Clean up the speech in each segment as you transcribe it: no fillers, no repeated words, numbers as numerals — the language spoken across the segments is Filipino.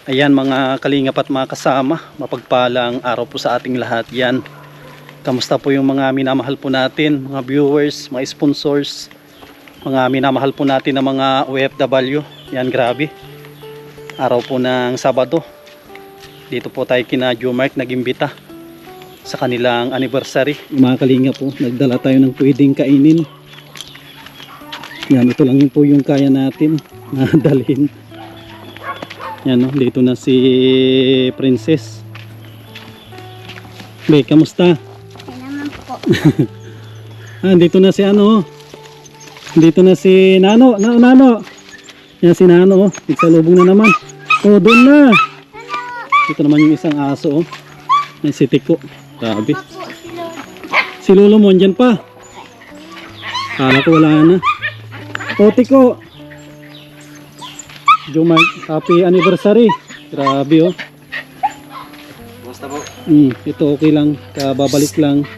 Ayan mga kalingap at mga kasama, mapagpalang araw po sa ating lahat. Yan, kamusta po yung mga minamahal po natin, mga viewers, mga sponsors, mga minamahal po natin na mga OFW. Yan, grabe, araw po ng Sabado, dito po tayo kina Jumark nag-imbita sa kanilang anniversary. Mga kalingap po, nagdala tayo ng pwedeng kainin. Yan, ito lang yun po yung kaya natin na dalhin. Yan, no? Dito na si Princess. Be, kamusta? Okay naman po. Dito na si ano. Dito na si Nano. Nano. Yan si Nano. Nagsalubong na naman. Oh, doon na. Dito naman yung isang aso. Yan si Tiko. Grabe. Si Lolo mo, andyan pa. Kala ko wala na. Oh, Tiko. Jomar, happy anniversary. Grabe oh. Basta po. Ito okay lang, kababalik lang.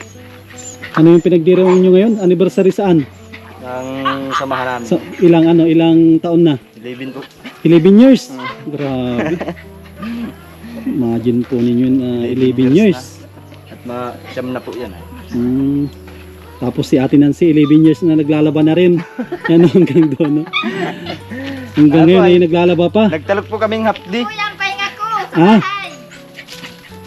Ano yung pinagdiriwang nyo ngayon? Anniversary saan? Ang samahan namin. So, ilang taon na? 11 po. 11 years? Grabe. Imagine po ninyo 11 years. Na. At siyam na po yan. Tapos si Ate Nancy 11 years na naglalaba na rin. Yan hanggang doon. No? Hanggang ngayon ay naglalaba pa. Nagtalok po kaming hapdi. Kulang pahinga ko.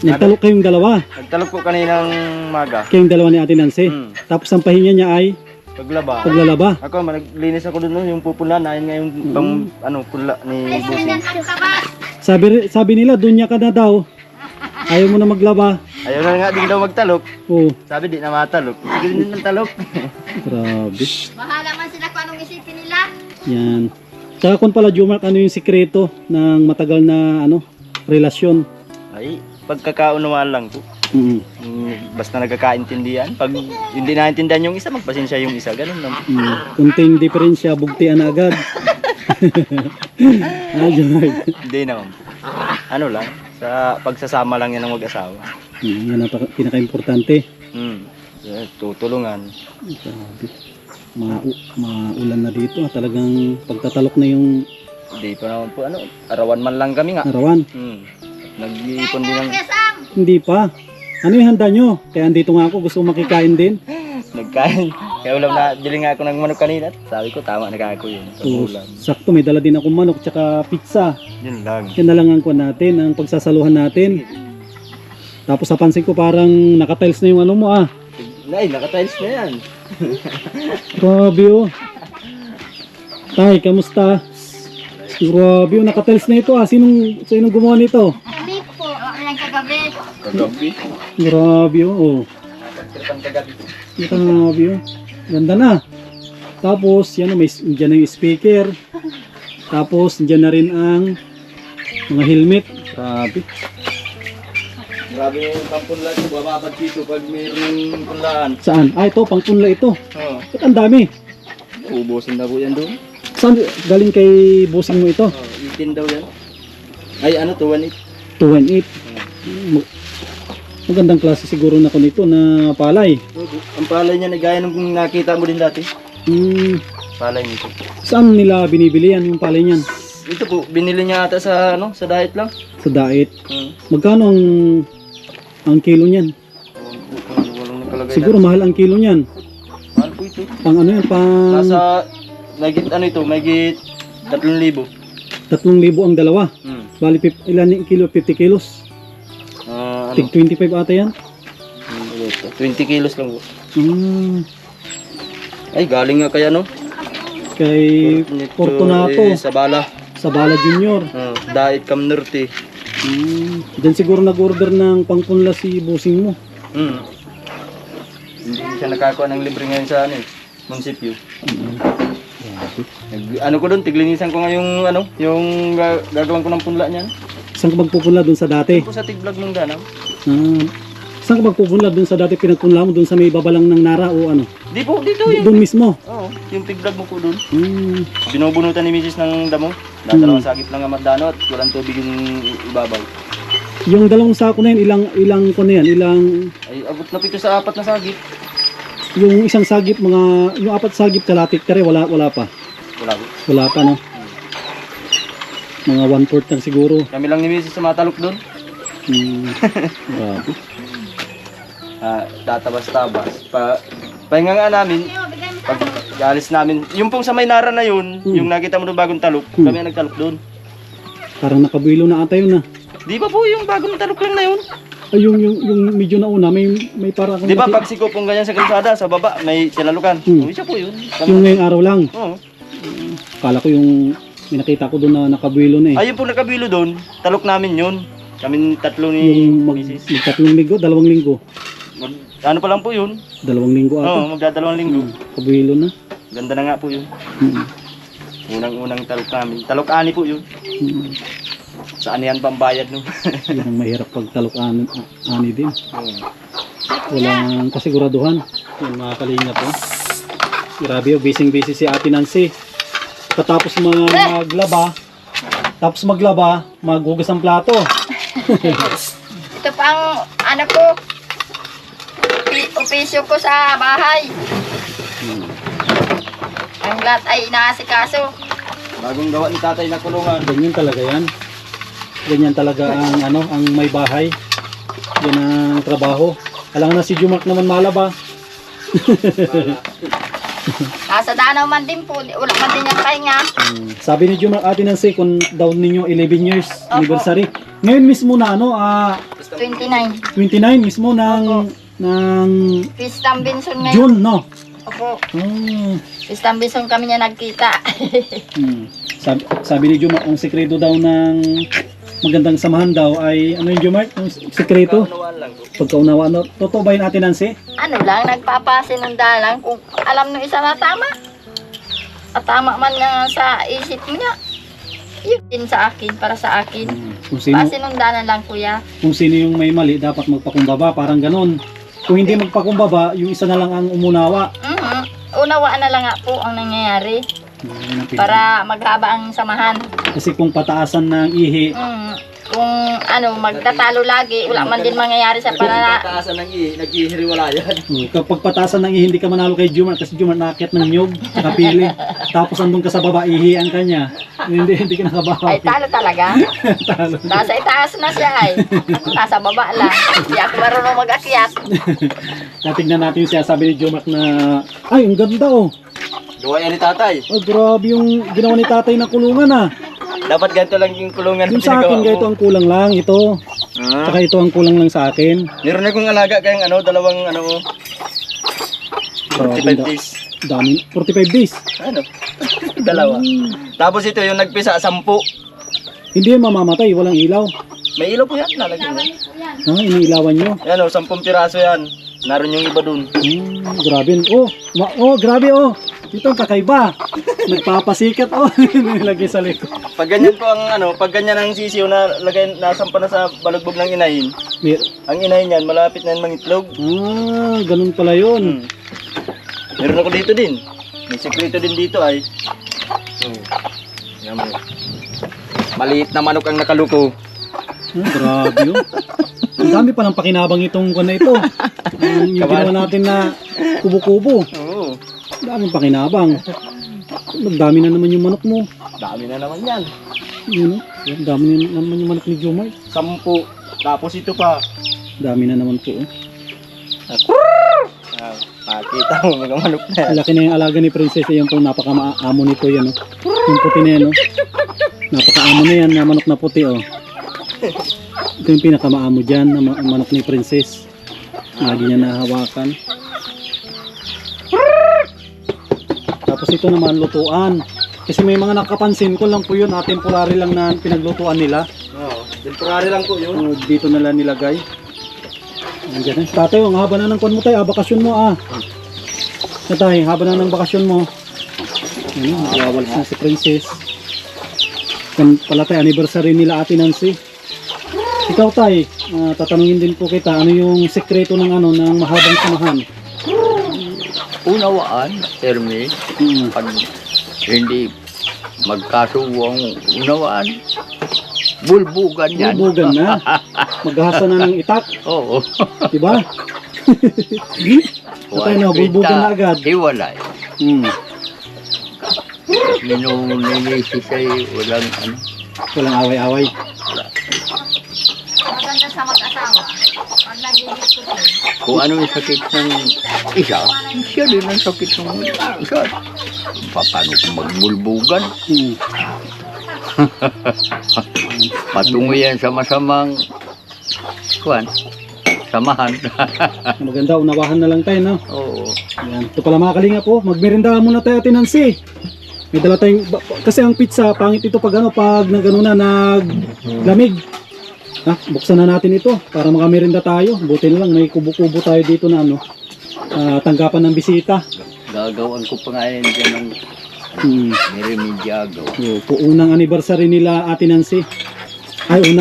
Nagtalok kayong dalawa. Nagtalok po kaninang maga. Kayong dalawa ni Ate Nancy. Tapos ang pahinga niya ay Paglalaba. paglalaba. Ako, naglinis ako doon, yung pupula. Nain nga yung pula ni Busing. Sabi nila doon niya ka na daw. Ayaw mo na maglaba. Ayaw na nga din daw magtalok. Oh, Sabi di na matalok. Sige din ng talok. grabe. Bahala man sila kung anong isipin nila. Yan. Tsaka kung pala Jumark, ano yung sikreto ng matagal na relasyon? Ay, pagkakaunawaan lang po. Basta nagkakaintindihan. Pag hindi naintindihan yung isa, magpasensya yung isa. Ganun lang. Kunting diferensya, bugtian na agad. Jumark. Hindi naman po. Ano lang, sa pagsasama lang yan ng mag-asawa. Yan ang pinaka-importante. Tutulungan. Grabe. Maulan na dito. Talagang pagtatalok na yung Hindi pa naman po, arawan man lang kami nga. arawan. Nag-iipon din ng... Hindi pa. Ano yung handa nyo? Kaya andito nga ako, gusto ko makikain din. Nagkain. Kaya ulam na, bili nga ako ng manok kanina. Sabi ko, tama na ako yun. So, Ulam. sakto, may dala din akong manok tsaka pizza. Yun lang. Yan na lang ang kuwan natin, ang pagsasaluhan natin. Tapos napansin ko parang nakatiles na yung ano mo Nay, nakatiles na yan. Grabe oh. Tay, kamusta? Grabe oh, nakatiles na ito Sinong gumawa nito? Kami po. Walang kagabi. Kagabi. Grabe oh. Kagabi. Grabe oh. Ganda na. Tapos yan oh, dyan na yung speaker. Tapos dyan na rin ang mga helmet. Grabe. Grabe yung pampunla ko, bababad dito pag mayroong punlaan. Saan? Ito, pangpunla ito. Oo. Ba't ang dami? Ubusin na po yan doon. Saan galing kay busing mo ito? 18 daw yan. Ay, 218. 218. Magandang klase siguro na ko nito na palay. Ang palay niya, gaya nung nakita mo din dati. Palay nito. Saan nila binibili yan yung palay niyan? Ito po, binili niya ata sa diet lang. Sa diet. Magkano ang kilo niyan? Walang nakalagay. Siguro mahal ang kilo niyan. Mahal po ito. Pang ano yan? Pang Nasa, mayigit 3,000. 3,000 ang dalawa. Bali, ilan yung kilo? 50 kilos? Tig 25 ata yan? 20 kilos lang po. Ay, galing nga kaya Kay Fortunato. Sabala Junior. Diet Cam Norte. Diyan siguro nag-order ng pangpunla si busing mo. Hindi siya nakakuha ng libre ngayon sa munisipyo. Ano ko doon, tiglinisan ko nga yung gagawin ko ng punla niyan. Saan ka magpupunla doon sa dati? Ako sa tigvlog nung danam. Saan ka magpupunla doon sa dati pinagpunla mo doon sa may babalang ng Nara o ano? Di po, dito yun. Doon mismo? Oo, yung tigvlog mo po doon. Binubunutan ni Mrs. ng damo. Dalawang sagip lang ang magdano at walang tubig yung ibabaw. Yung dalawang sako na yun, ilang ko na yan? Ay, abot na pito sa 4 na sagip. Yung isang sagip, yung 4 sagip kalatik kare, wala pa. Wala po. Wala pa, no? Mga 1/4 lang siguro. Kami lang ni Mrs. sumatalok doon. Grabe. Tatabas-tabas. Pahinga nga namin, pag alis namin, yung pong sa Maynara na yun, yung nakita mo doon bagong talok, kami ang nagtalok doon. Parang nakabuilo na ata yun Di ba po yung bagong talok lang na yun? Ay, yung medyo nauna, may parang... Di ba pag siko pong ganyan sa kalsada, sa baba, may sinalukan. Siya po yun. Yung ngayong araw lang. Oo. Kala ko yung... May nakita ko doon na nakabuilo na eh. Ayun po nakabilo doon, talok namin yun. Kami tatlo ni Yung Mrs. mag-3 linggo, 2 linggo. Ano pa lang po yun? 2 linggo ata. Oo, magdadalawang linggo. Kabuilo na. Ganda na nga po yun. Mm. Unang-unang talok namin. Talok ani po yun. Mm. Saan yan pambayad no? Yun ang mahirap pag talok-ani din. Oo. Walang kasiguraduhan. Yung mga kalinga po. Grabe, busy si Ate Nancy. Katapos maglaba, maghugas ng plato. Ito pa ang ano ko. Opisyo ko sa bahay. Ang lahat ay inaasikaso. Bagong gawa ni tatay na kulungan. Ganyan talaga yan. Ganyan talaga ang may bahay. Yan ang trabaho. Alam na si Jumark naman malaba. Nasa Danau man din po. Wala man din yung pahinga. Sabi ni Jumark Ate Nancy kung daw ninyo 11 years anniversary. Ngayon mismo na 29. 29 mismo ng Pistam Binson ngayon. June, no? Opo. Oh. Pistam Binson kami niya nagkita. Sabi ni Jumark, ang sekreto daw ng magandang samahan daw ay ano yung Jumark? Ang sekreto? Kaunawaan lang po. Pagkaunawaan. No? Totoo ba yun Ate Nancy? Ano lang, nagpapasinunda lang kung alam nung isa na tama. At tama man nga sa isip niya. Yun din sa akin, para sa akin. Kung sino, Pasinunda na lang kuya. kung sino yung may mali, dapat magpakumbaba. Parang ganon. Kung hindi magpakumbaba, yung isa na lang ang umunawa. Unawaan na lang nga po ang nangyayari. Para maghaba ang samahan. Kasi kung pataasan ng ihi, Kung ano, magtatalo lagi, wala man din mangyayari sa panana. Pataasan ng naghihiriwala yan. kapag pataasan ng ihi, hindi ka manalo kay Jumark kasi Jumark nakakit ng nyog, nakapili. Tapos andun ka sa baba, ihian ka niya. Hindi ka nakabawi. Ay, talo talaga. Talo. Nasa itaas na siya ay. Nasa baba lang. Hindi ako marunong mag-akyat. Tatignan natin yung sinasabi ni Jumark na, ay, ang ganda oh. Gawa yan ni tatay. Oh, grabe yung ginawa ni tatay na kulungan ah. Dapat ganito lang yung kulungan Yung sa akin, ganito ang kulang lang, ito. Saka ito ang kulang lang sa akin. Meron akong alaga kayong dalawang 45 days. Dami, 45 days. Ano? Dalawa. Tapos ito yung nagpisa 10. Hindi yan mamamatay, walang ilaw. May ilaw po yan, lalagyan mo. Ah, iniilawan nyo. Yan 10 piraso yan. Naroon yung iba dun. Grabe. Grabe oh. Ito ang kakaiba. Nagpapasikat oh. Nilagay sa likod. Pag ganyan po pag ganyan ang sisiyo na lagay nasampa na sa balugbog ng inahin. Ang inahin yan, malapit na yan mangitlog. Ganun pala yun. Meron ako dito din. May sekreto din dito ay. Yan mo. Maliit na manok ang nakaluko. Grabe yun. Ang dami pa ng pakinabang itong kwan na ito. Yung ginawa natin na kubo-kubo. Oo. Daming pakinabang. Magdami na naman yung manok mo. Dami na naman yan. Yun, dami na naman yung manok ni Jumark. 10. Tapos ito pa. Dami na naman po. Makita mo mga manok na yan. Laki na yung alaga ni Princess. Yan po, napaka-amo nito yan. Oh. Yung puti na yan. Oh. Napaka-amo na yan na manok na puti. Oh. Ito yung pinakamaamo dyan na manok ni Princess. Lagi niya nahawakan. Tapos ito naman lutuan. Kasi may mga nakapansin ko lang po yun. Temporary lang na pinaglutuan nila. Oo. Temporary lang po yun. Dito na lang nilagay. Nandiyan. Tatay, ang haba na ng kwan mo tayo. Bakasyon mo ah. Tatay, haba na ng bakasyon mo. Nakawalis na si Princess. Kan pala tayo, anniversary nila Ate Nancy. Ikaw tay, tatanungin din po kita, ano yung sekreto ng ng mahabang samahan? Unawaan, Termi, pag hindi magkasuwang unawaan, bulbugan yan. Bulbugan na. Maghahasa na ng itak. Oo. Diba? Patay na, bulbugan na agad. Hiwalay. Hmm. Minunilisi sa'yo, walang Walang away-away. Maganda sa mag-asawa. Pag nag-i-discuss. Kung ano yung sakit ng isa, siya din ang sakit ng isa. Paano kung magbulbugan? Patungo yan sa masamang samahan. Maganda, unawahan na lang tayo, no? Oo. Yan. Ito pala mga kalinga po, magmerinda muna tayo, Ate Nancy. May dala tayong, kasi ang pizza, pangit ito pag naglamig. Ha, buksan na natin ito para makamerinda tayo. Buti na lang, may kubo-kubo tayo dito na tanggapan ng bisita. Gagawin ko pa nga yan dyan ng Miremediago. Unang anniversary nila, Ate Nancy. Ay,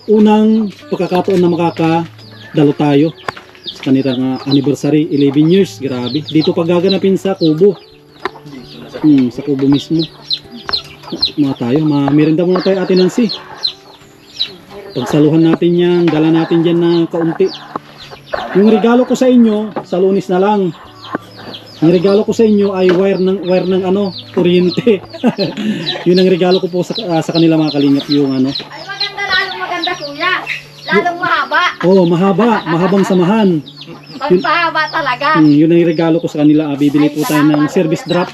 unang pagkakataon na makakadalo tayo sa kanilang anniversary, 11 years, grabe. Dito pag gaganapin sa kubo. Sa kubo mismo. Tayo, merinda muna tayo, Ate Nancy. Pagsaluhan natin yan, dala natin dyan na kaunti. Yung regalo ko sa inyo, sa Lunes na lang. Ang regalo ko sa inyo ay wire ng kuryente. Yun ang regalo ko po sa kanila mga kalingap, yung Ay maganda, lalong maganda kuya. Lalong mahaba. Mahabang samahan. Pagpahaba talaga. Yun ang regalo ko sa kanila. Bibili po tayo ng service drop.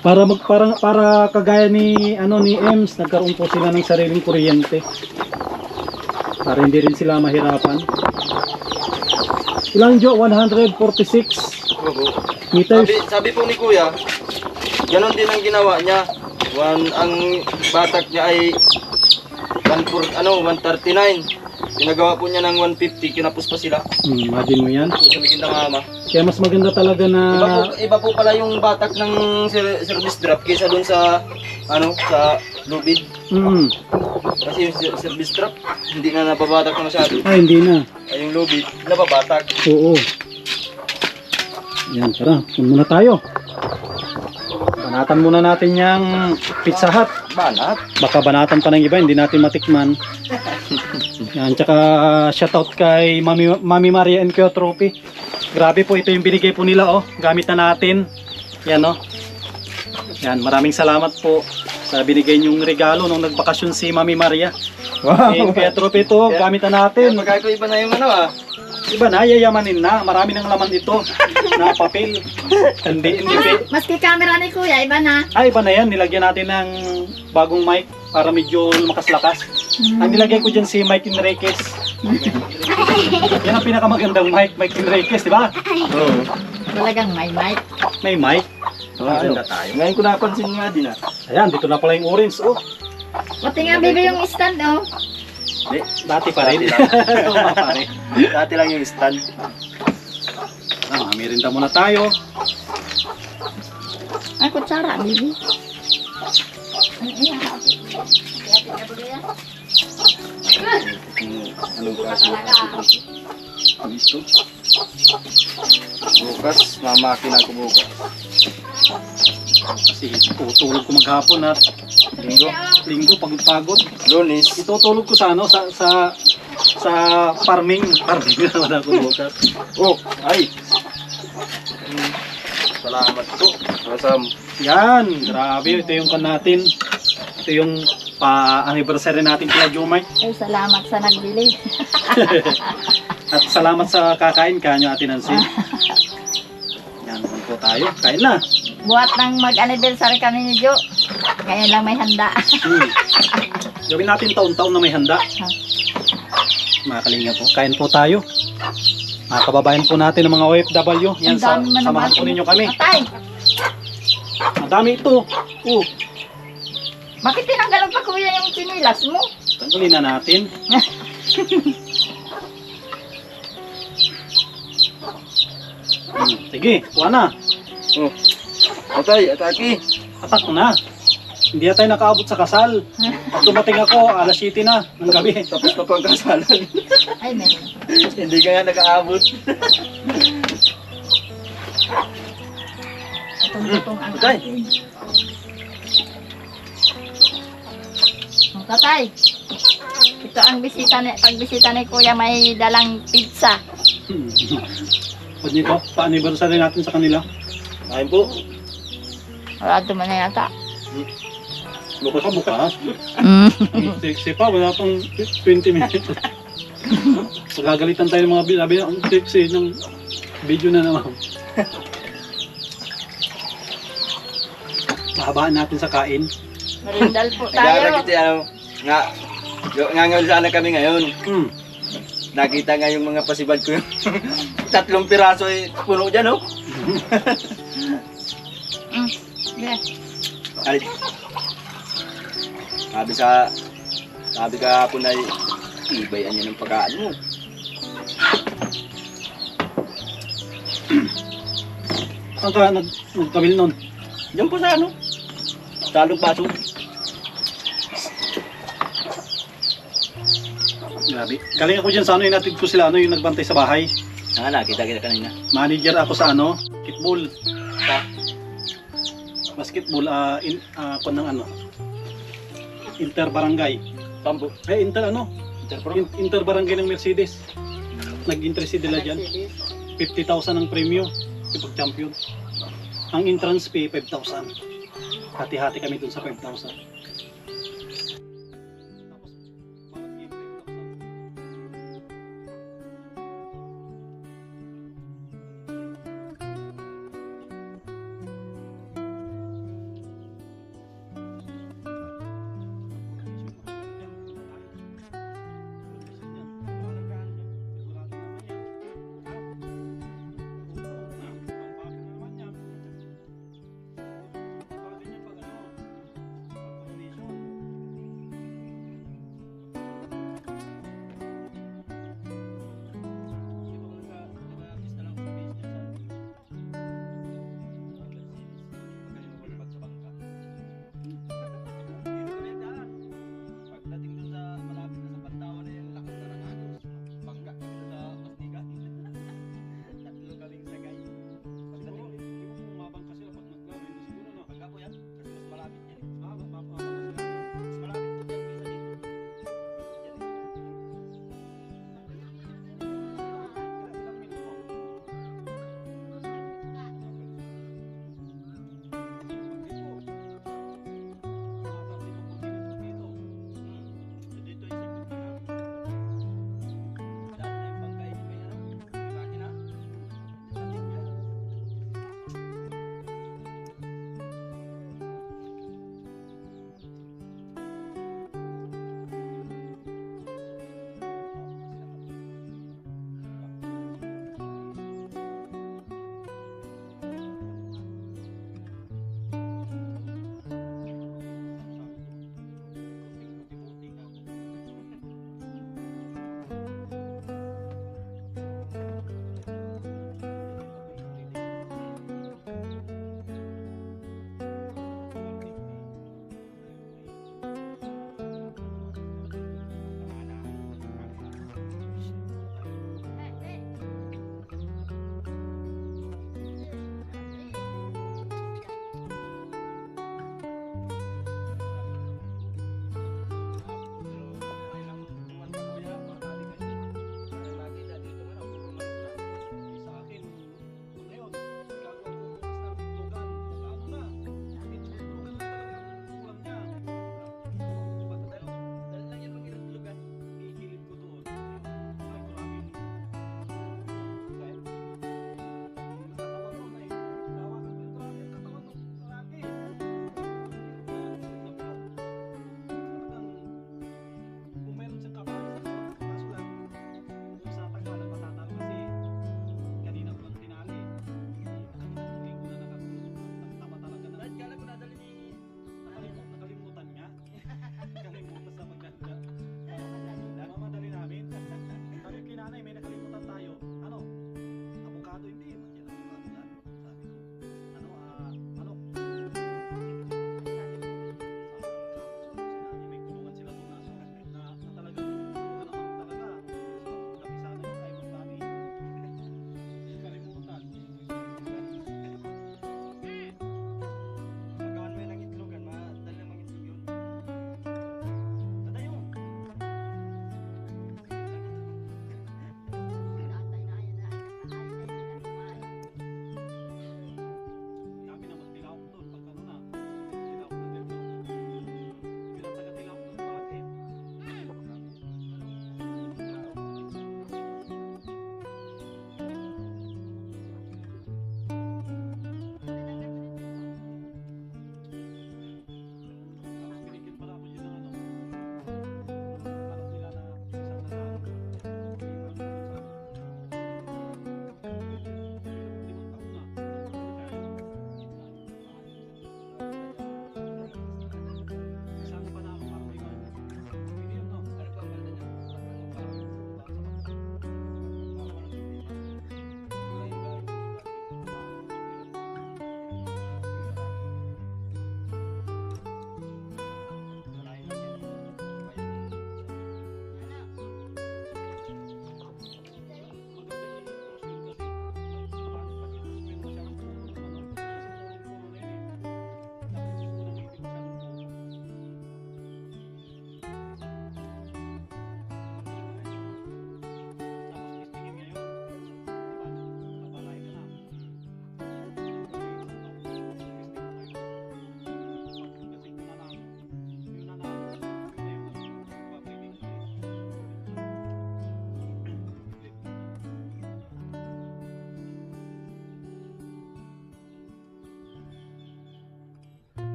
Para kagaya ni Ems, nagkaroon po sila ng sariling kuryente. Para hindi rin sila mahirapan. Ilang Jo? 146 meters. Sabi po ni Kuya, ganon din ang ginawa niya. Ang batak niya ay 139. Ginagawa po niya ng 150, kinapos pa sila. Imagine mo yan. Sa Mikindang Ama. Kaya mas maganda talaga na Iba po pala yung batak ng service drop kaysa doon sa sa lubid. Kasi yung service drop hindi na nababatak na masyado. Ay, hindi na. Ay yung lubid nababatak. Oo. Yan, tara. Muna tayo. Banatan muna natin yung Pizza Hut. Banat. Baka banatan pa ng iba, hindi natin matikman. Yan, tsaka shoutout kay Mami Maria and Kuya Trophy. Grabe po, ito yung binigay po nila, gamit na natin. Yan, Yan, maraming salamat po sa binigay niyong regalo nung nagbakasyon si Mami Maria. Wow. Kuya Trophy ito, gamit na natin. Pagka ko iba na yung Iba na, yayamanin na. Marami ng laman ito na papel. Hindi. Maski camera ni kuya, iba na. Iba na yan. Nilagyan natin ng bagong mic para medyo lumakas-lakas. Ang nilagay ko dyan si Mike Enriquez. Yan ang pinakamagandang mic, Mike Enriquez, di ba? Oo. Talagang may mic. May mic. Maganda tayo. Ngayon ko napansin nga din Ayan, dito na pala yung orange. Pati nga bibi yung stand, Dati pa rin. Dati lang yung stand. Merinda muna tayo. Ay, kutsara, bibi. Anong klase? Bukas, mamakin ako bukas. Kasi tutulog ko maghapon at linggo pagod-pagod. Lunes. Itutulog ko sa sa farming naman ako bukas. Ay. Salamat po. Masam. Yan, grabe, ito yung kan natin. Ito yung pa-anniversary natin kila Jomay. Ay, salamat sa nagbili. At salamat sa kakain kanyo, Ate Nancy. Yan, naman po tayo. Kain na. Buhat ng mag-anniversary kami ni Jo. Ngayon lang may handa. Gawin natin taon-taon na may handa. Mga kalinga po, kain po tayo. Mga kababayan po natin ng mga OFW. Yan, samahan po ninyo kami. Atay! Madami ito. Bakit tinanggalan pa kuya yung sinilas mo? Tanggalin na natin. Sige, kuha na. Atay, ataki. Atak na. Hindi na tayo nakaabot sa kasal. Pag dumating ako, alas 7 na ng gabi. Tapos na pang kasalan. Ay, meron. Hindi ka nga nakaabot. Itong ang Atay. akin. Tatay, ito ang pagbisita ni Kuya, may dalang pizza. Pwede nito, pa-anniversary natin sa kanila. Kain po. Wala naman na yata. Bukas pa bukas. Mm. Sexy pa, wala pang 20 minutes. Pagagalitan tayo ng mga sabi ang sexy ng video na naman. Pahabaan natin sa kain. Marindal po Nag-aaral tayo. kasi ngayon sana kami ngayon. Mm. Nakita nga yung mga pasibad ko yung 3 piraso puno dyan, oh. Yeah. Alit. Sabi ka po na ibayan niya ng pagkaan mo. Saan ka nagkabil nun? Diyan po sa ano? Talong baso. Grabe. Galing ako dyan sa ano, inatid ko sila, yung nagbantay sa bahay. Nakita kita kanina. Manager ako sa basketball. Basketball, kung ng Inter Barangay. Pambo. Inter Barangay ng Mercedes. Nag-interest sila dyan. 50,000 ang premyo. Kapag champion. Ang entrance fee, 5,000. Hati-hati kami dun sa 5,000.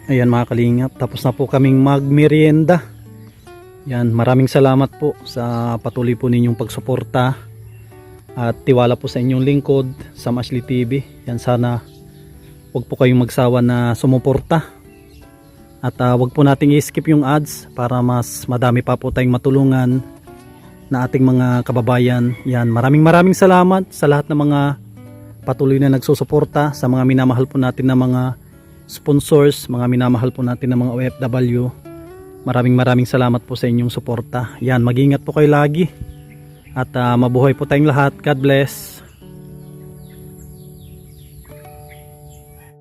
Ayan mga kalingap, tapos na po kaming magmerienda. Yan, maraming salamat po sa patuloy po ninyong pagsuporta at tiwala po sa inyong lingkod sa Ashley TV. Yan, sana wag po kayong magsawa na sumuporta. At wag po nating i-skip yung ads para mas madami pa po tayong matulungan na ating mga kababayan. Yan, maraming salamat sa lahat ng mga patuloy na nagsusuporta, sa mga minamahal po natin na mga sponsors, mga minamahal po natin na mga OFW. Maraming salamat po sa inyong suporta. Yan, mag-ingat po kayo lagi at mabuhay po tayong lahat. God bless.